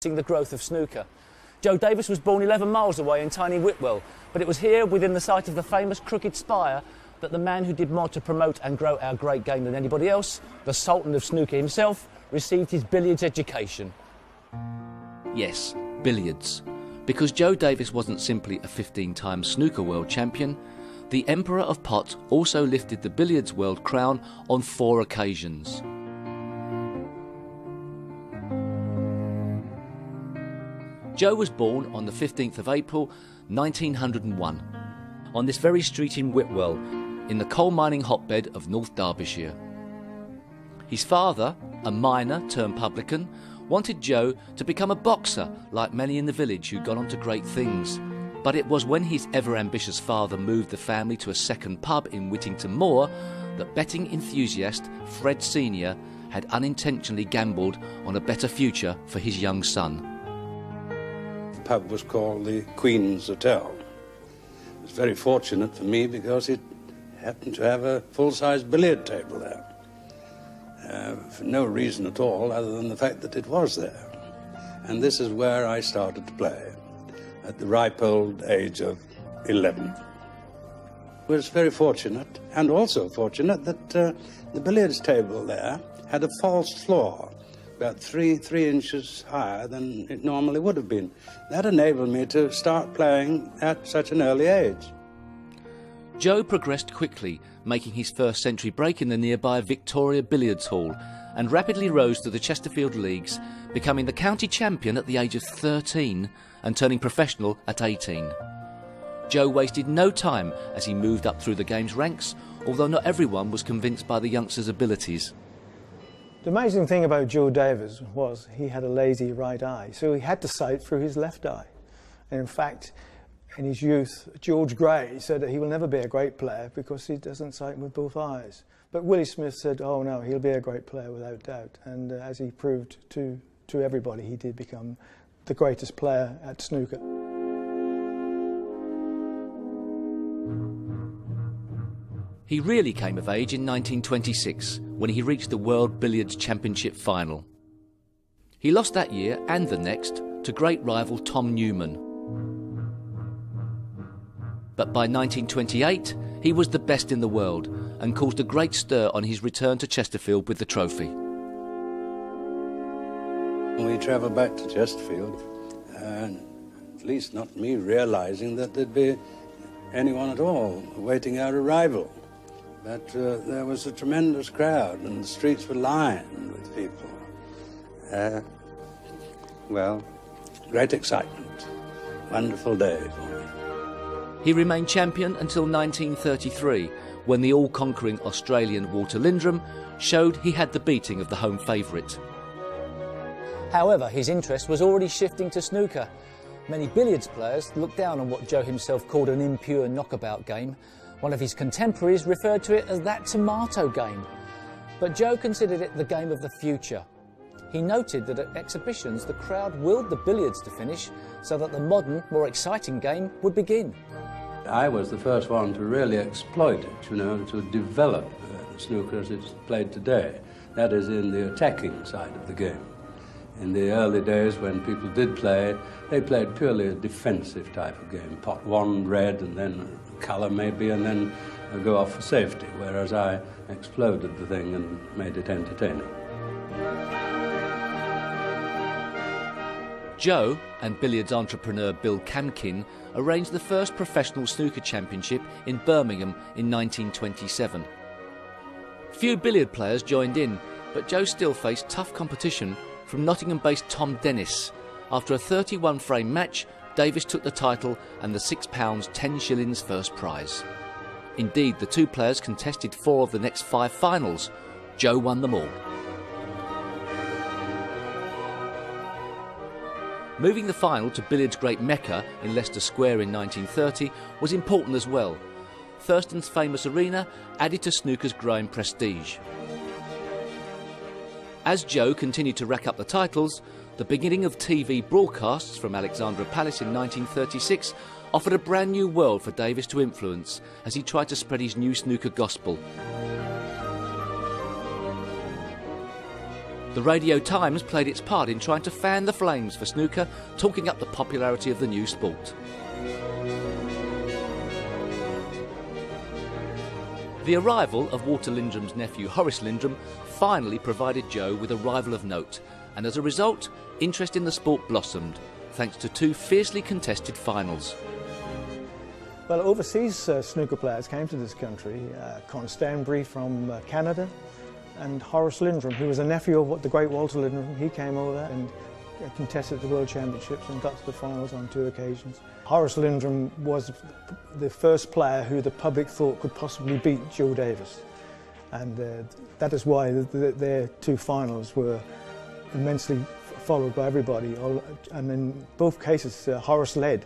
the growth of snooker. Joe Davis was born 11 miles away in tiny Whitwell, but it was here, within the sight of the famous Crooked Spire, that the man who did more to promote and grow our great game than anybody else, the Sultan of Snooker himself, received his billiards education. Yes, billiards. Because Joe Davis wasn't simply a 15-time snooker world champion, the Emperor of Pot also lifted the billiards world crown on 4 occasions. Joe was born on the 15th of April 1901 on this very street in Whitwell, in the coal mining hotbed of North Derbyshire. His father, a miner turned publican, wanted Joe to become a boxer like many in the village who'd gone on to great things. But it was when his ever-ambitious father moved the family to a second pub in Whittington Moor that betting enthusiast Fred Sr. had unintentionally gambled on a better future for his young son. The pub was called the Queen's Hotel. It was very fortunate for me because it happened to have a full-size billiard table there. For no reason at all other than the fact that it was there. And this is where I started to play at the ripe old age of 11. I was very fortunate, and also fortunate, that the billiards table there had a false floor, about three inches higher than it normally would have been. That enabled me to start playing at such an early age. Joe progressed quickly, making his first century break in the nearby Victoria Billiards Hall, and rapidly rose to the Chesterfield Leagues, becoming the county champion at the age of 13 and turning professional at 18. Joe wasted no time as he moved up through the game's ranks, although not everyone was convinced by the youngster's abilities. The amazing thing about Joe Davis was he had a lazy right eye, so he had to sight through his left eye. And in fact, in his youth, George Gray said that he will never be a great player because he doesn't sight with both eyes. But Willie Smith said, oh no, he'll be a great player without doubt. And as he proved to everybody, he did become the greatest player at snooker. He really came of age in 1926 when he reached the World Billiards Championship final. He lost that year and the next to great rival Tom Newman. But by 1928 he was the best in the world and caused a great stir on his return to Chesterfield with the trophy. We travelled back to Chesterfield, and at least not me realising that there'd be anyone at all awaiting our arrival. But there was a tremendous crowd and the streets were lined with people. Well, great excitement. Wonderful day for me. He remained champion until 1933, when the all-conquering Australian Walter Lindrum showed he had the beating of the home favourite. However, his interest was already shifting to snooker. Many billiards players looked down on what Joe himself called an impure knockabout game. One of his contemporaries referred to it as that tomato game. But Joe considered it the game of the future. He noted that at exhibitions the crowd willed the billiards to finish so that the modern, more exciting game would begin. I was the first one to really exploit it, to develop snooker as it's played today. That is, in the attacking side of the game. In the early days when people did play, they played purely a defensive type of game. Pot one, red, and then colour maybe, and then go off for safety, whereas I exploded the thing and made it entertaining. Joe and billiards entrepreneur Bill Camkin arranged the first professional snooker championship in Birmingham in 1927. Few billiard players joined in, but Joe still faced tough competition from Nottingham-based Tom Dennis. After a 31-frame match, Davis took the title and the £6 10 shillings first prize. Indeed, the two players contested 4 of the next 5 finals. Joe won them all. Moving the final to billiards' great mecca in Leicester Square in 1930 was important as well. Thurston's famous arena added to snooker's growing prestige. As Joe continued to rack up the titles, the beginning of TV broadcasts from Alexandra Palace in 1936 offered a brand new world for Davis to influence as he tried to spread his new snooker gospel. The Radio Times played its part in trying to fan the flames for snooker, talking up the popularity of the new sport. The arrival of Walter Lindrum's nephew Horace Lindrum finally provided Joe with a rival of note, and as a result, interest in the sport blossomed, thanks to two fiercely contested finals. Well, overseas snooker players came to this country, Con Stanbury from Canada, and Horace Lindrum, who was a nephew of the great Walter Lindrum. He came over and contested the World Championships and got to the finals on 2 occasions. Horace Lindrum was the first player who the public thought could possibly beat Joe Davis, and that is why their 2 finals were immensely followed by everybody. And in both cases, Horace led,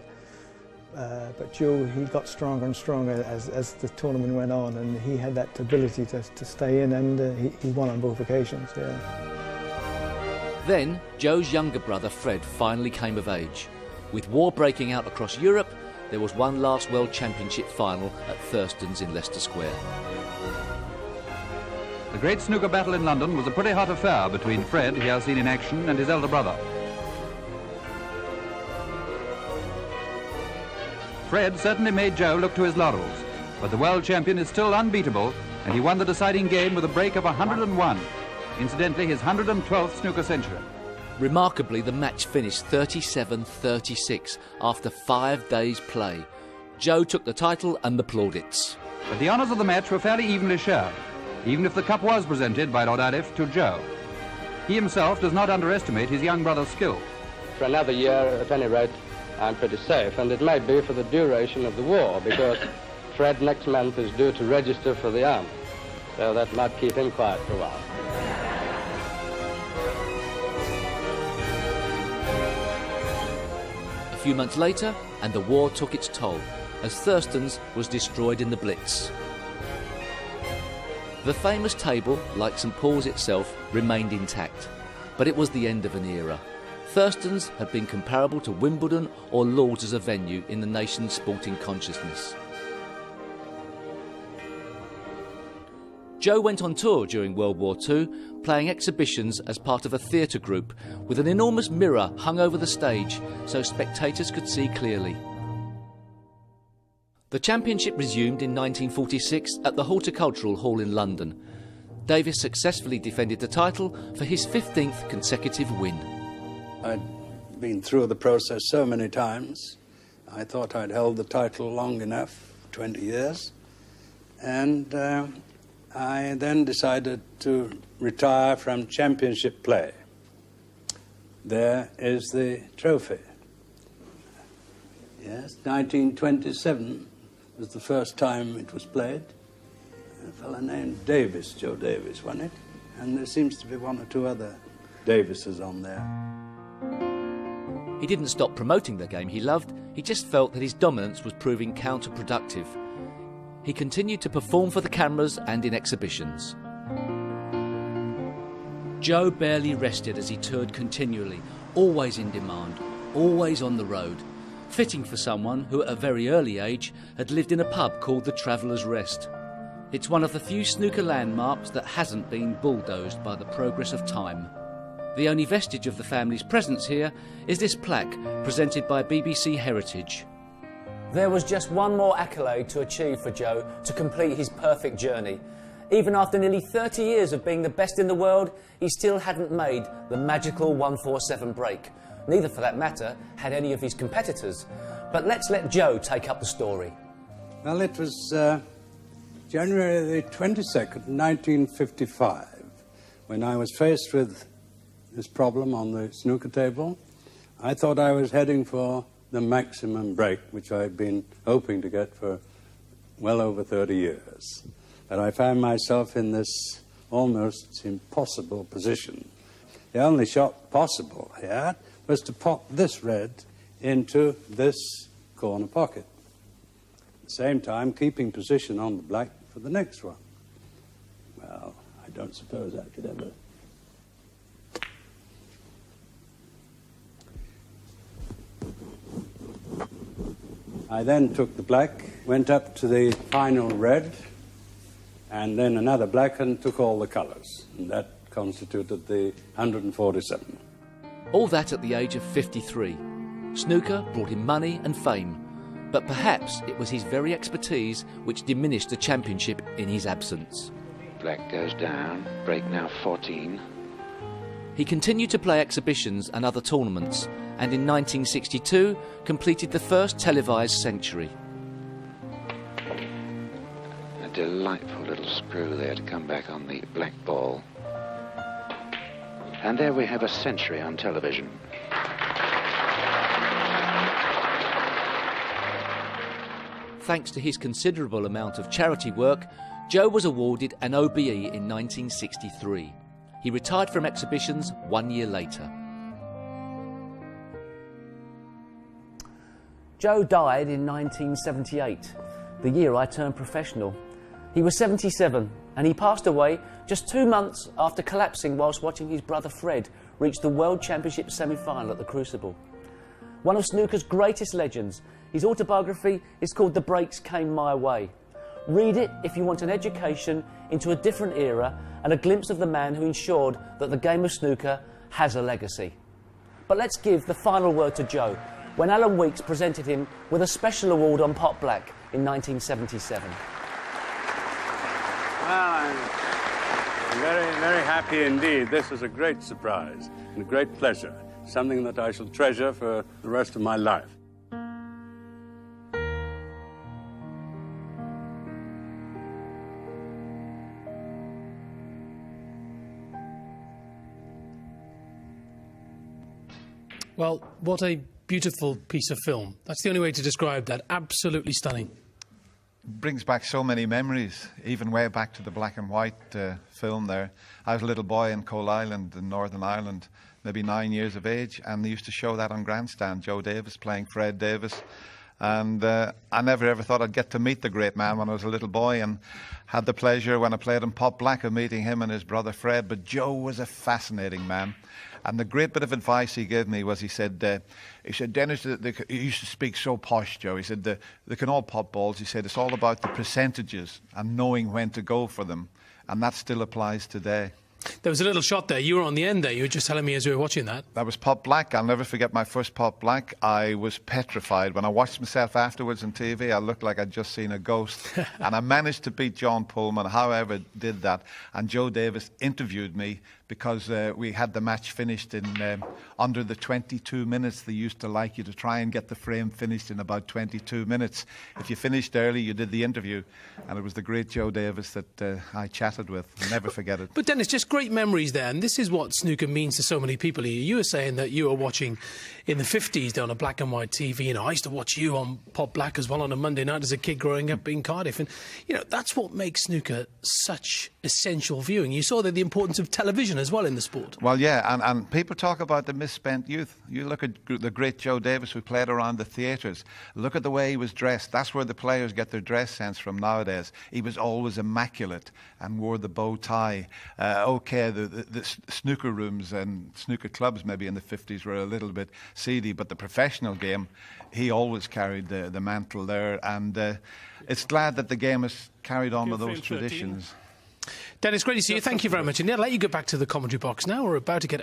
but Joe, he got stronger and stronger as the tournament went on, and he had that ability to stay in, and he won on both occasions. Yeah. Then, Joe's younger brother Fred finally came of age. With war breaking out across Europe, there was one last World Championship final at Thurston's in Leicester Square. The great snooker battle in London was a pretty hot affair between Fred, here seen in action, and his elder brother. Fred certainly made Joe look to his laurels, but the world champion is still unbeatable, and he won the deciding game with a break of 101. Incidentally, his 112th snooker century. Remarkably, the match finished 37-36 after 5 days' play. Joe took the title and the plaudits. But the honours of the match were fairly evenly shared, even if the cup was presented by Lord Alif to Joe. He himself does not underestimate his young brother's skill. For another year, at any rate, I'm pretty safe, and it may be for the duration of the war, because Fred next month is due to register for the army, so that might keep him quiet for a while. A few months later, and the war took its toll, as Thurston's was destroyed in the Blitz. The famous table, like St Paul's itself, remained intact, but it was the end of an era. Thurston's had been comparable to Wimbledon or Lord's as a venue in the nation's sporting consciousness. Joe went on tour during World War II, playing exhibitions as part of a theatre group with an enormous mirror hung over the stage so spectators could see clearly. The championship resumed in 1946 at the Horticultural Hall in London. Davis successfully defended the title for his 15th consecutive win. I'd been through the process so many times. I thought I'd held the title long enough, 20 years, and I then decided to retire from championship play. There is the trophy. Yes, 1927 was the first time it was played. A fellow named Davis, Joe Davis, won it, and there seems to be 1 or 2 other Davises on there. He didn't stop promoting the game he loved, he just felt that his dominance was proving counterproductive. He continued to perform for the cameras and in exhibitions. Joe barely rested as he toured continually, always in demand, always on the road. Fitting for someone who at a very early age had lived in a pub called the Traveller's Rest. It's one of the few snooker landmarks that hasn't been bulldozed by the progress of time. The only vestige of the family's presence here is this plaque presented by BBC Heritage. There was just one more accolade to achieve for Joe to complete his perfect journey. Even after nearly 30 years of being the best in the world, he still hadn't made the magical 147 break. Neither, for that matter, had any of his competitors. But let's let Joe take up the story. Well, it was January the 22nd, 1955, when I was faced with this problem on the snooker table. I thought I was heading for the maximum break, which I'd been hoping to get for well over 30 years. But I found myself in this almost impossible position. The only shot possible here was to pop this red into this corner pocket. At the same time, keeping position on the black for the next one. Well, I don't suppose I could ever... I then took the black, went up to the final red, and then another black, and took all the colours. And that constituted the 147. All that at the age of 53. Snooker brought him money and fame, but perhaps it was his very expertise which diminished the championship in his absence. Black goes down, break now 14. He continued to play exhibitions and other tournaments, and in 1962 completed the first televised century. A delightful little screw there to come back on the black ball. And there we have a century on television. Thanks to his considerable amount of charity work, Joe was awarded an OBE in 1963. He retired from exhibitions 1 year later. Joe died in 1978, the year I turned professional. He was 77 and he passed away just 2 months after collapsing whilst watching his brother Fred reach the World Championship semi-final at the Crucible. One of snooker's greatest legends, his autobiography is called The Breaks Came My Way. Read it if you want an education into a different era and a glimpse of the man who ensured that the game of snooker has a legacy. But let's give the final word to Joe when Alan Weeks presented him with a special award on Pot Black in 1977. Well, I'm very, very happy indeed. This is a great surprise and a great pleasure, something that I shall treasure for the rest of my life. Well, what a beautiful piece of film. That's the only way to describe that. Absolutely stunning. Brings back so many memories, even way back to the black and white film there. I was a little boy in Coal Island in Northern Ireland, maybe 9 years of age, and they used to show that on Grandstand, Joe Davis playing Fred Davis. And I never ever thought I'd get to meet the great man when I was a little boy, and had the pleasure when I played in Pot Black of meeting him and his brother Fred. But Joe was a fascinating man. And the great bit of advice he gave me was, he said, Dennis, he used to speak so posh, Joe. He said, they can all pop balls. He said, it's all about the percentages and knowing when to go for them. And that still applies today. There was a little shot there. You were on the end there. You were just telling me as we were watching that. That was Pot Black. I'll never forget my first Pot Black. I was petrified. When I watched myself afterwards on TV, I looked like I'd just seen a ghost. And I managed to beat John Pullman, however did that. And Joe Davis interviewed me because we had the match finished in under the 22 minutes. They used to like you to try and get the frame finished in about 22 minutes. If you finished early, you did the interview. And it was the great Joe Davis that I chatted with. I'll never forget it. But Dennis, just great memories there, and this is what snooker means to so many people here. You were saying that you were watching in the 50s down on black and white TV. You know, I used to watch you on Pot Black as well on a Monday night as a kid growing up in Cardiff, and you know, that's what makes snooker such essential viewing. You saw the importance of television as well in the sport. Well, yeah, and people talk about the misspent youth. You look at the great Joe Davis who played around the theatres. Look at the way he was dressed. That's where the players get their dress sense from nowadays. He was always immaculate and wore the bow tie. Okay, the snooker rooms and snooker clubs maybe in the 50s were a little bit seedy, but the professional game, he always carried the mantle there, and it's glad that the game has carried on with those traditions. Dennis, great to see you. Thank you very much. And I'll let you go back to the commentary box now. We're about to get